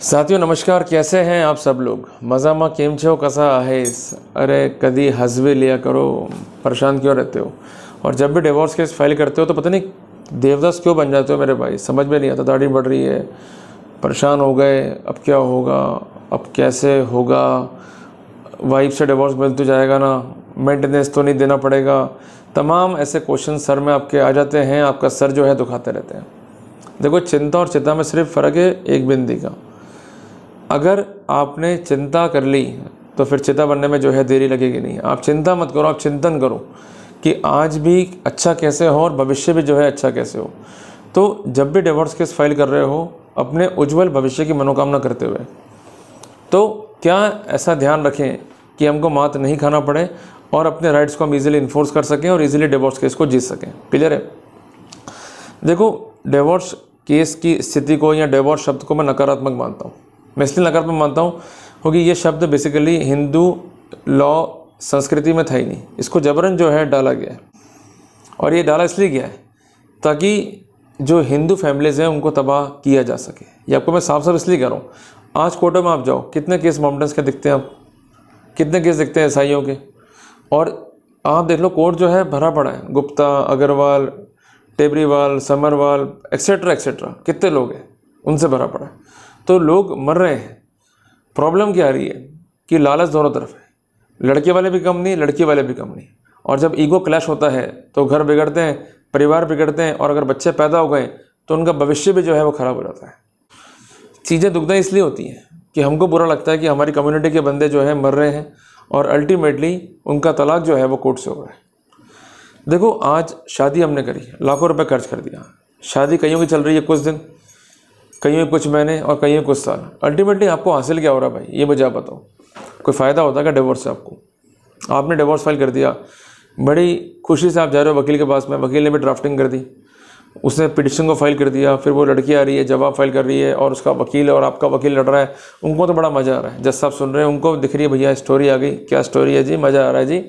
साथियों नमस्कार, कैसे हैं आप सब लोग। मज़ामा केम छो कसा आहे। अरे कभी हंस भी लिया करो, परेशान क्यों रहते हो। और जब भी डिवोर्स केस फाइल करते हो तो पता नहीं देवदास क्यों बन जाते हो मेरे भाई, समझ में नहीं आता। दाढ़ी बढ़ रही है, परेशान हो गए, अब क्या होगा, अब कैसे होगा, वाइफ से डिवोर्स मिल तो जाएगा ना, मेंटेनेंस तो नहीं देना पड़ेगा। तमाम ऐसे क्वेश्चन सर में आपके आ जाते हैं, आपका सर जो है दुखाते रहते हैं। देखो, चिंता और चिंता में सिर्फ फ़र्क है एक बिंदी का। अगर आपने चिंता कर ली तो फिर चिता बनने में जो है देरी लगेगी नहीं। आप चिंता मत करो, आप चिंतन करो कि आज भी अच्छा कैसे हो और भविष्य भी जो है अच्छा कैसे हो। तो जब भी डिवोर्स केस फाइल कर रहे हो अपने उज्जवल भविष्य की मनोकामना करते हुए, तो क्या ऐसा ध्यान रखें कि हमको मात नहीं खाना पड़े और अपने राइट्स को हम इजीली इन्फोर्स कर सकें और इजीली डिवोर्स केस को जीत सकें। क्लियर है। देखो, डिवोर्स केस की स्थिति को या डिवोर्स शब्द को मैं नकारात्मक मानता हूँ। मैं इसलिए नकारात्मक मानता हूँ क्योंकि ये शब्द बेसिकली हिंदू लॉ संस्कृति में था ही नहीं। इसको जबरन जो है डाला गया है, और ये डाला इसलिए गया है ताकि जो हिंदू फैमिलीज़ हैं उनको तबाह किया जा सके। ये आपको मैं साफ साफ इसलिए कह रहा हूँ। आज कोर्टों में आप जाओ, कितने केस माउंटेन्स के दिखते हैं, आप कितने केस दिखते हैं ईसाइयों के। और आप देख लो, कोर्ट जो है भरा पड़ा है, गुप्ता, अग्रवाल, टेबरीवाल, समरवाल, एक्सेट्रा एक्सेट्रा, कितने लोग हैं, उनसे भरा पड़ा है। तो लोग मर रहे हैं। प्रॉब्लम क्या आ रही है कि लालच दोनों तरफ है। लड़के वाले भी कम नहीं, लड़की वाले भी कम नहीं। और जब ईगो क्लैश होता है तो घर बिगड़ते हैं, परिवार बिगड़ते हैं, और अगर बच्चे पैदा हो गए तो उनका भविष्य भी जो है वो ख़राब हो जाता है। चीज़ें दुखदाई इसलिए होती हैं कि हमको बुरा लगता है कि हमारी कम्युनिटी के बंदे जो है मर रहे हैं और अल्टीमेटली उनका तलाक जो है वो कोर्ट से हो रहा है। देखो, आज शादी हमने करी, लाखों रुपये खर्च कर दिया। शादी कईयों की चल रही है कुछ दिन, कईयों कुछ महीने और कईयों कुछ साल। अल्टीमेटली आपको हासिल क्या हो रहा है भाई, ये मुझे आप बताओ। कोई फ़ायदा होता है क्या डिवोर्स से आपको? आपने डिवोर्स फाइल कर दिया, बड़ी खुशी से आप जा रहे हो वकील के पास में, वकील ने भी ड्राफ्टिंग कर दी, उसने पिटिशन को फाइल कर दिया, फिर वो लड़की आ रही है, जवाब फाइल कर रही है, और उसका वकील और आपका वकील लड़ रहा है। उनको तो बड़ा मज़ा आ रहा है, जज साहब सुन रहे हैं, उनको दिख रही है भैया स्टोरी आ गई, क्या स्टोरी है जी, मज़ा आ रहा है जी।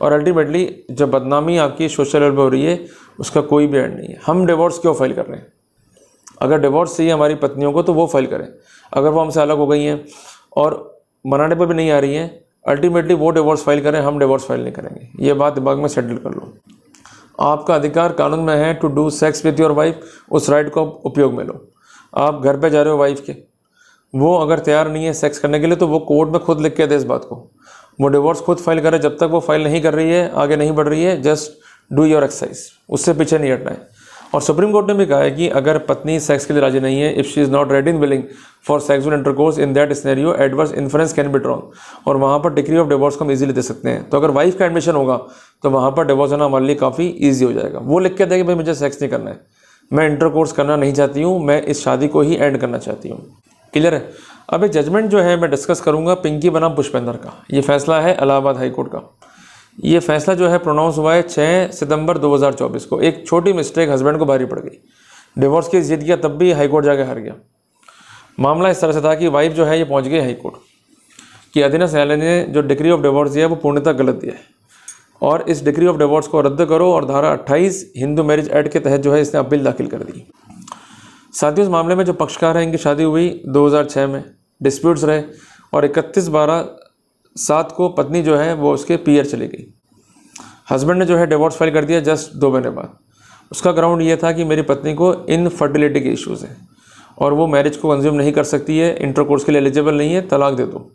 और अल्टीमेटली जब बदनामी आपकी सोशल लेवल पर हो रही है उसका कोई भी एंड नहीं है। हम डिवोर्स क्यों फाइल कर रहे हैं? अगर डिवोर्स चाहिए हमारी पत्नियों को तो वो फाइल करें। अगर वो हमसे अलग हो गई हैं और मनाने पर भी नहीं आ रही हैं, अल्टीमेटली वो डिवोर्स फाइल करें, हम डिवोर्स फाइल नहीं करेंगे। ये बात दिमाग में सेटल कर लो। आपका अधिकार कानून में है to do sex with your wife, उस राइट को उपयोग में लो। आप घर पे जा रहे हो वाइफ के, वो अगर तैयार नहीं है सेक्स करने के लिए तो वो कोर्ट में खुद लिख के दे इस बात को। वो डिवोर्स खुद फाइल करे। जब तक वो फाइल नहीं कर रही है, आगे नहीं बढ़ रही है, जस्ट डू योर एक्सरसाइज, उससे पीछे नहीं हटना है। और सुप्रीम कोर्ट ने भी कहा है कि अगर पत्नी सेक्स के लिए राजी नहीं है, if she is not ready in willing for sexual intercourse, in that scenario adverse inference can be drawn. और वहाँ पर डिग्री ऑफ डिवोर्स को हम इजीली दे सकते हैं। तो अगर वाइफ का एडमिशन होगा तो वहाँ पर डिवोर्स होना हमारे लिए काफ़ी ईजी हो जाएगा। वो लिख के देंगे भाई मुझे सेक्स नहीं करना है, मैं इंटरकोर्स करना नहीं चाहती हूँ, मैं इस शादी को ही एंड करना चाहती हूँ। क्लियर है। अब एक जजमेंट जो है मैं डिस्कस करूँगा पिंकी बनाम पुष्पेंद्र का। ये फैसला है इलाहाबाद हाई कोर्ट का। ये फैसला जो है प्रोनाउंस हुआ है 6 सितंबर 2024 को। एक छोटी मिस्टेक हस्बैंड को भारी पड़ गई, डिवोर्स केस जीत गया, तब भी हाई कोर्ट जाके हार गया। मामला इस तरह से था कि वाइफ जो है ये पहुंच गई हाई कोर्ट कि अधीनस्थ न्यायालय ने जो डिग्री ऑफ डिवोर्स दिया है वो पूर्णतः गलत दिया है, और इस डिग्री ऑफ डिवोर्स को रद्द करो। और धारा 28 हिंदू मैरिज एक्ट के तहत जो है इसने अपील दाखिल कर दी। साथियों, इस मामले में जो पक्षकार हैं इनकी शादी हुई 2006 में, डिस्प्यूट्स रहे, और 31/12/7 को पत्नी जो है वो उसके पीयर चली गई। हस्बैंड ने जो है डिवोर्स फाइल कर दिया जस्ट 2 महीने बाद। उसका ग्राउंड ये था कि मेरी पत्नी को इनफर्टिलिटी के इश्यूज़ हैं और वो मैरिज को कंज्यूम नहीं कर सकती है, इंटरकोर्स के लिए एलिजिबल नहीं है, तलाक दे दो।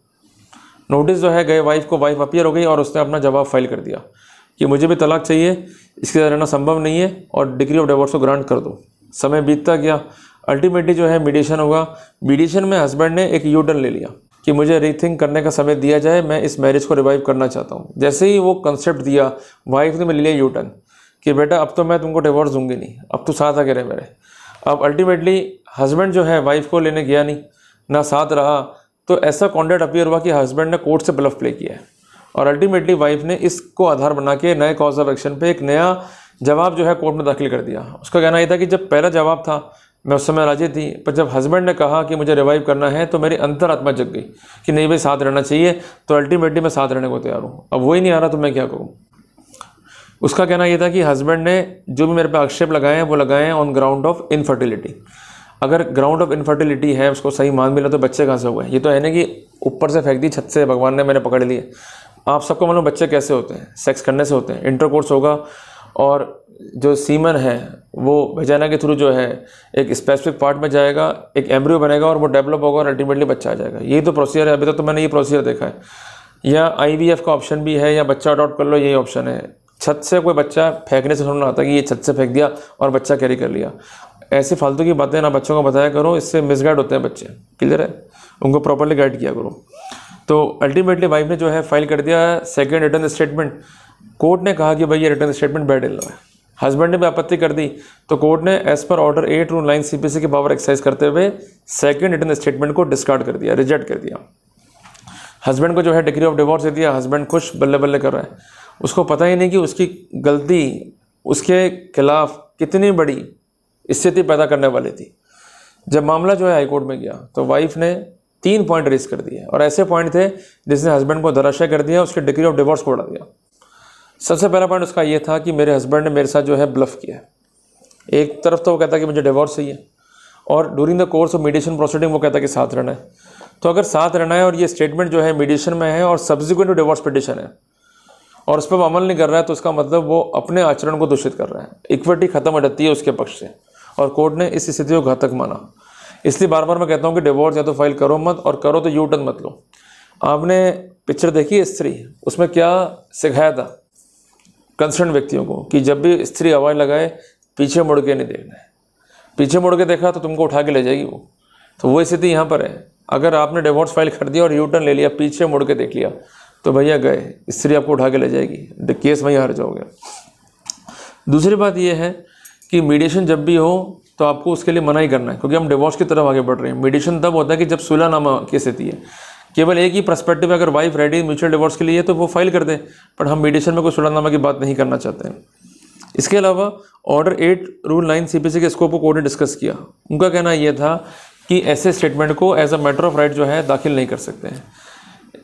नोटिस जो है गए वाइफ को, वाइफ अपीयर हो गई और उसने अपना जवाब फाइल कर दिया कि मुझे भी तलाक चाहिए, इसके साथ रहना संभव नहीं है और डिग्री ऑफ डिवोर्स को ग्रांट कर दो। समय बीतता गया, अल्टीमेटली जो है मीडिएशन होगा। मीडिएशन में हस्बैंड ने एक यू टर्न ले लिया कि मुझे रीथिंक करने का समय दिया जाए, मैं इस मैरिज को रिवाइव करना चाहता हूँ। जैसे ही वो कंसेप्ट दिया, वाइफ ने ले लिया यू टर्न कि बेटा अब तो मैं तुमको डिवोर्स दूंगी नहीं, अब तो साथ आके रहे मेरे। अब अल्टीमेटली हस्बैंड जो है वाइफ को लेने गया नहीं, ना साथ रहा। तो ऐसा कॉन्टेक्ट अपीयर हुआ कि हस्बैंड ने कोर्ट से ब्लफ प्ले किया है, और अल्टीमेटली वाइफ ने इसको आधार बना के नए कॉज ऑफ एक्शन पे एक नया जवाब जो है कोर्ट में दाखिल कर दिया। उसका कहना यह था कि जब पहला जवाब था मैं उस समय राजी थी, पर जब हस्बैंड ने कहा कि मुझे रिवाइव करना है तो मेरी अंतरात्मा जग गई कि नहीं भाई साथ रहना चाहिए, तो अल्टीमेटली मैं साथ रहने को तैयार हूँ। अब वो ही नहीं आ रहा तो मैं क्या करूँ। उसका कहना यह था कि हस्बैंड ने जो भी मेरे पे आक्षेप लगाए हैं वो लगाए हैं ऑन ग्राउंड ऑफ इनफर्टिलिटी। अगर ग्राउंड ऑफ इनफर्टिलिटी है, उसको सही मान मिला, तो बच्चे कहाँ से हुए? ये तो है नहीं कि ऊपर से फेंक दी छत से, भगवान ने मैंने पकड़ लिए। आप सबको मालूम बच्चे कैसे होते हैं? सेक्स करने से होते हैं। इंटरकोर्स होगा और जो सीमन है वो वजाइना के थ्रू जो है एक स्पेसिफिक पार्ट में जाएगा, एक एम्ब्रियो बनेगा और वो डेवलप होगा और अल्टीमेटली बच्चा आ जाएगा। यही तो प्रोसीजर है। अभी तक तो मैंने ये प्रोसीजर देखा है। या IVF का ऑप्शन भी है, या बच्चा अडॉप्ट कर लो, यही ऑप्शन है। छत से कोई बच्चा फेंकने से थोड़ा ना आता कि ये छत से फेंक दिया और बच्चा कैरी कर लिया। ऐसी फालतू की बातें ना बच्चों को बताया करो, इससे मिसगाइड होते हैं बच्चे। क्लियर है? उनको प्रॉपरली गाइड किया करो। तो अल्टीमेटली वाइफ ने जो है फाइल कर दिया सेकेंड रिटर्न स्टेटमेंट। कोर्ट ने कहा कि भाई ये रिटर्न स्टेटमेंट बैड है। हस्बैंड ने भी आपत्ति कर दी, तो कोर्ट ने एज पर ऑर्डर 8 रूल 9 CPC की पावर एक्सरसाइज करते हुए सेकंड रिटर्न स्टेटमेंट को डिस्कार्ड कर दिया, रिजेक्ट कर दिया। हस्बैंड को जो है डिग्री ऑफ डिवोर्स दे दिया। हस्बैंड खुश, बल्ले बल्ले कर रहा है। उसको पता ही नहीं कि उसकी गलती उसके खिलाफ कितनी बड़ी स्थिति पैदा करने वाली थी। जब मामला जो है हाईकोर्ट में गया तो वाइफ ने 3 पॉइंट रेज कर दिए, और ऐसे पॉइंट थे जिसने हस्बैंड को धराशायी कर दिया, उसकी डिग्री ऑफ डिवोर्स को उड़ा दिया। सबसे पहला पॉइंट उसका ये था कि मेरे हस्बैंड ने मेरे साथ जो है ब्लफ किया है। एक तरफ तो वो कहता कि मुझे डिवोर्स चाहिए, और during the course of mediation proceeding वो कहता कि साथ रहना है। तो अगर साथ रहना है और ये स्टेटमेंट जो है मीडिएशन में है और सब्सिक्वेंट डिवोर्स पिटिशन है और उस पर अमल नहीं कर रहा है, तो उसका मतलब वो अपने आचरण को दूषित कर रहा है। इक्विटी खत्म हो जाती है उसके पक्ष से, और कोर्ट ने इस स्थिति को घातक माना। इसलिए बार बार मैं कहता हूँ कि डिवोर्स या तो फाइल करो मत, और करो तो यू टर्न मत लो। आपने पिक्चर देखी है स्त्री, उसमें क्या सिखाया था कंसर्न व्यक्तियों को कि जब भी स्त्री आवाज़ लगाए पीछे मुड़ के नहीं देखना है। पीछे मुड़ के देखा तो तुमको उठा के ले जाएगी वो। तो वो स्थिति यहाँ पर है। अगर आपने डिवोर्स फाइल कर दिया और यू टर्न ले लिया, पीछे मुड़ के देख लिया, तो भैया गए, स्त्री आपको उठा के ले जाएगी, केस वहीं हार जाओगे। दूसरी बात यह है कि मीडिएशन जब भी हो तो आपको उसके लिए मना ही करना है, क्योंकि हम डिवोर्स की तरफ आगे बढ़ रहे हैं। मीडिएशन तब होता है कि जब सुलहनामा की स्थिति है। केवल एक ही पर्सपेक्टिव, अगर वाइफ रेडी म्यूचुअल डिवोर्स के लिए तो वो फाइल कर दे, पर हम मीडिएशन में कोई सुलहनामा की बात नहीं करना चाहते हैं। इसके अलावा ऑर्डर 8 रूल 9 CPC के स्कोप को कोर्ट ने डिस्कस किया। उनका कहना यह था कि ऐसे स्टेटमेंट को as a matter of right जो है दाखिल नहीं कर सकते हैं।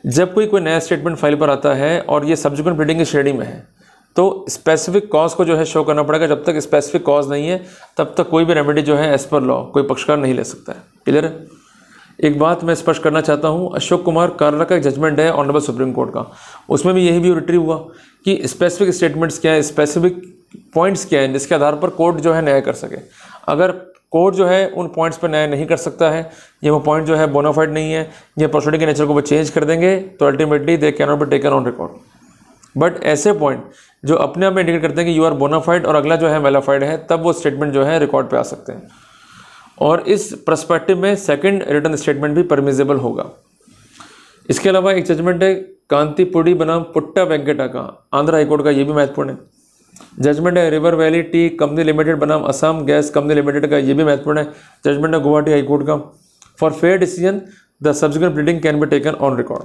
जब कोई नया स्टेटमेंट फाइल पर आता है और ये सब्सिक्वेंट प्लीडिंग की श्रेणी में है, तो स्पेसिफिक कॉज को जो है शो करना पड़ेगा। जब तक स्पेसिफिक कॉज नहीं है तब तक कोई भी रेमेडी जो है एज पर लॉ कोई पक्षकार नहीं ले सकता है। क्लियर है? एक बात मैं स्पष्ट करना चाहता हूँ, अशोक कुमार कालरा का एक जजमेंट है ऑनरेबल सुप्रीम कोर्ट का, उसमें भी यही व्यू रिट्रीव हुआ कि स्पेसिफिक स्टेटमेंट्स क्या है, स्पेसिफिक पॉइंट्स क्या है, जिसके आधार पर कोर्ट जो है न्याय कर सके। अगर कोर्ट जो है उन पॉइंट्स पर न्याय नहीं कर सकता है, ये वो पॉइंट जो है बोनाफाइड नहीं है, ये प्रोसीडिंग के नेचर को वो चेंज कर देंगे, तो ultimately they can not be taken on record. But ऐसे पॉइंट जो अपने आप में इंडिकेट करते हैं कि यू आर बोनाफाइड और अगला जो है वेलाफाइड है, तब वो स्टेटमेंट जो है रिकॉर्ड पे आ सकते हैं। और इस पर्सपेक्टिव में सेकंड रिटर्न स्टेटमेंट भी परमिजेबल होगा। इसके अलावा एक जजमेंट है कांतिपुड़ी बनाम पुट्टा वेंकटा का, आंध्र हाईकोर्ट का, ये भी महत्वपूर्ण है। जजमेंट है river valley T company limited बनाम असम गैस कंपनी लिमिटेड का, ये भी महत्वपूर्ण है। जजमेंट है गुवाहाटी हाईकोर्ट का, for fair decision the subsequent pleading can be taken on record.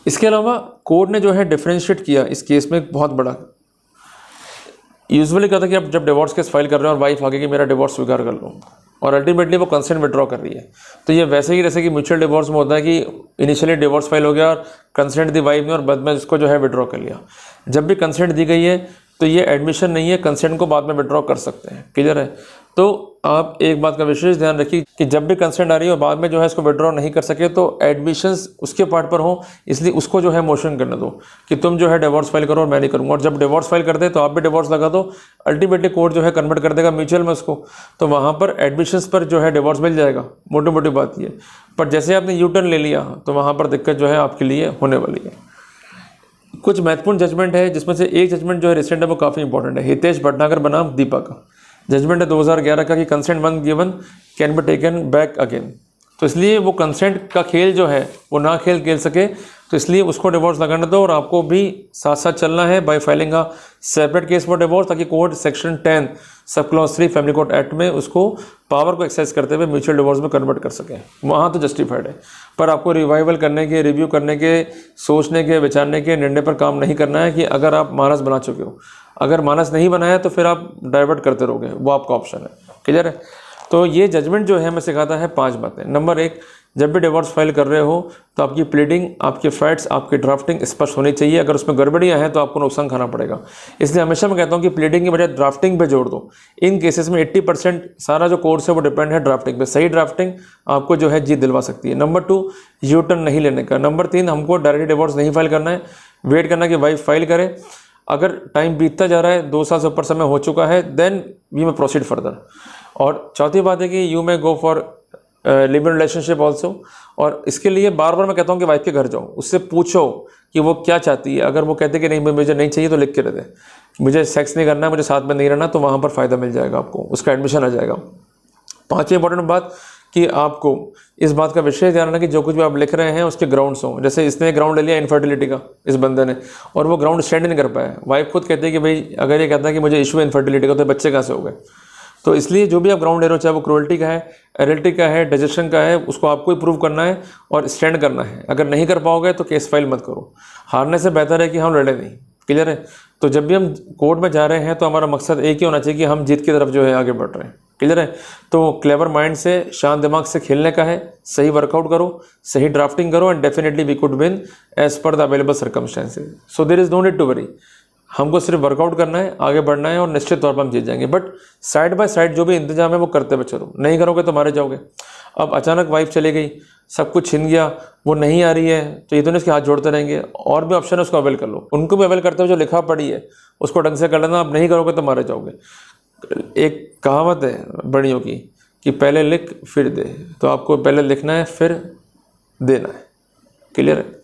इसके अलावा कोर्ट ने जो है डिफरेंशिएट किया इस केस में बहुत बड़ा। यूजुअली कहता है कि आप जब डिवोर्स केस फाइल कर रहे हो और वाइफ आगे कि मेरा डिवोर्स स्वीकार कर लो, और अल्टीमेटली वो कंसेंट विड्रॉ कर रही है, तो ये वैसे ही जैसे कि म्यूचुअल डिवोर्स में होता है कि इनिशियली डिवोर्स फाइल हो गया और कंसेंट दी वाइफ ने और बाद में उसको जो है विड्रॉ कर लिया। जब भी कंसेंट दी गई है तो ये एडमिशन नहीं है, कंसेंट को बाद में विड्रॉ कर सकते हैं। क्लियर है? तो आप एक बात का विशेष ध्यान रखिए कि जब भी कंसेंट आ रही है और बाद में जो है इसको विड्रॉ नहीं कर सके तो एडमिशंस उसके पार्ट पर हो, इसलिए उसको जो है मोशन करने दो कि तुम जो है डिवोर्स फाइल करो और मैं नहीं करूँगा। और जब डिवोर्स फाइल कर दे तो आप भी डिवोर्स लगा दो, अल्टीमेटली कोर्ट जो है कन्वर्ट कर देगा म्यूचुअल में उसको, तो वहाँ पर एडमिशंस पर जो है डिवोर्स मिल जाएगा। मोटी मोटी बात ये। पर जैसे आपने यू टर्न ले लिया तो वहाँ पर दिक्कत जो है आपके लिए होने वाली है। कुछ महत्वपूर्ण जजमेंट है, जिसमें से एक जजमेंट जो है रिसेंट है वो काफ़ी इंपॉर्टेंट है, हितेश भटनागर बनाम दीपा का। जजमेंट है 2011 का कि consent one given can be taken back again. तो इसलिए वो कंसेंट का खेल जो है वो ना खेल सके, तो इसलिए उसको डिवोर्स लगाने दो और आपको भी साथ साथ चलना है bye filing a separate case for divorce, ताकि court section 10 sub clause 3 family court act में उसको पावर को एक्सरसाइज करते हुए म्यूचुअल डिवोर्स में कन्वर्ट कर सके। वहाँ तो जस्टिफाइड है, पर आपको रिवाइवल करने के, रिव्यू करने के, सोचने के, विचारने के, निर्णय पर काम नहीं करना है कि अगर आप मानस बना चुके हो। अगर मानस नहीं बनाया तो फिर आप डाइवर्ट करते रहोगे, वो आपका ऑप्शन है। क्लियर है? तो ये जजमेंट जो है हमें सिखाता है 5 बातें। नंबर 1, जब भी डिवोर्स फाइल कर रहे हो तो आपकी प्लीडिंग, आपके फैक्ट्स, आपकी ड्राफ्टिंग स्पष्ट होनी चाहिए। अगर उसमें गड़बड़ियां हैं तो आपको नुकसान खाना पड़ेगा। इसलिए हमेशा मैं कहता हूं कि प्लीडिंग की बजाय ड्राफ्टिंग पे जोड़ दो। इन केसेस में 80% सारा जो कोर्स है वो डिपेंड है ड्राफ्टिंग पे। सही ड्राफ्टिंग आपको जो है जीत दिलवा सकती है। नंबर 2, यू टर्न नहीं लेने का। नंबर 3, हमको डायरेक्ट डिवोर्स नहीं फाइल करना है, वेट करना कि वाइफ फाइल करे। अगर टाइम बीतता जा रहा है, 2 साल से ऊपर समय हो चुका है, देन वी में प्रोसीड फर्दर। और चौथी बात है कि you may go for live in relationship also. और इसके लिए बार बार मैं कहता हूँ कि वाइफ के घर जाओ, उससे पूछो कि वो क्या चाहती है। अगर वो कहते कि नहीं मुझे नहीं चाहिए तो लिख के दे दे, मुझे सेक्स नहीं करना, मुझे साथ में नहीं रहना, तो वहाँ पर फ़ायदा मिल जाएगा आपको, उसका एडमिशन आ जाएगा। 5वीं इंपॉर्टेंट बात कि आपको इस बात का विशेष ध्यान रखना कि जो कुछ भी आप लिख रहे हैं उसके ग्राउंड्स हों। जैसे इसने ग्राउंड ले लिया इनफर्टिलिटी का, इस बंदे ने, और वो ग्राउंड स्टैंड नहीं कर पाया। वाइफ खुद कहती है कि भाई अगर ये कहता है कि मुझे इशू है इनफर्टिलिटी का, तो बच्चे कहाँ से हो गए। तो इसलिए जो भी आप ग्राउंड ले रहे हो, चाहे वो क्रूअल्टी का है, एडल्ट्री का है, डाइजेशन का है, उसको आपको ही प्रूव करना है और स्टैंड करना है। अगर नहीं कर पाओगे तो केस फाइल मत करो। हारने से बेहतर है कि हम लड़े नहीं। क्लियर है। तो जब भी हम कोर्ट में जा रहे हैं तो हमारा मकसद एक ही होना चाहिए कि हम जीत की तरफ जो है आगे बढ़ रहे हैं। क्लियर है। तो क्लेवर माइंड से, शांत दिमाग से खेलने का है। सही वर्कआउट करो, सही ड्राफ्टिंग करो, and definitely we could win as पर the available circumstances. So there is no need to worry. हमको सिर्फ वर्कआउट करना है, आगे बढ़ना है और निश्चित तौर पर हम जीत जाएंगे। बट साइड बाय साइड जो भी इंतजाम है वो करते हुए चलो, नहीं करोगे तो मारे जाओगे। अब अचानक वाइफ चली गई, सब कुछ छिन गया, वो नहीं आ रही है, तो ये तो नहीं इसके हाथ जोड़ते रहेंगे। और भी ऑप्शन है, उसको अवेल कर लो। उनको भी अवेल करते हुए जो लिखा पड़ी है उसको ढंग से कर लेना। आप नहीं करोगे तो मारे जाओगे। एक कहावत है बड़ियों की कि पहले लिख फिर दे, तो आपको पहले लिखना है फिर देना है। क्लियर है।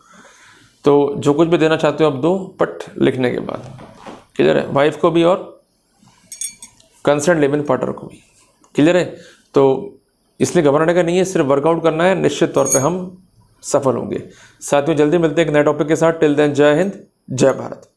तो जो कुछ भी देना चाहते हो आप दो, बट लिखने के बाद। क्लियर है। वाइफ को भी और कंसर्न लिव इन पार्टनर को भी। क्लियर है। तो इसलिए घबराने का नहीं है, सिर्फ वर्कआउट करना है, निश्चित तौर पे हम सफल होंगे। साथियों जल्दी मिलते हैं एक नए टॉपिक के साथ। टिल देन जय हिंद, जय भारत।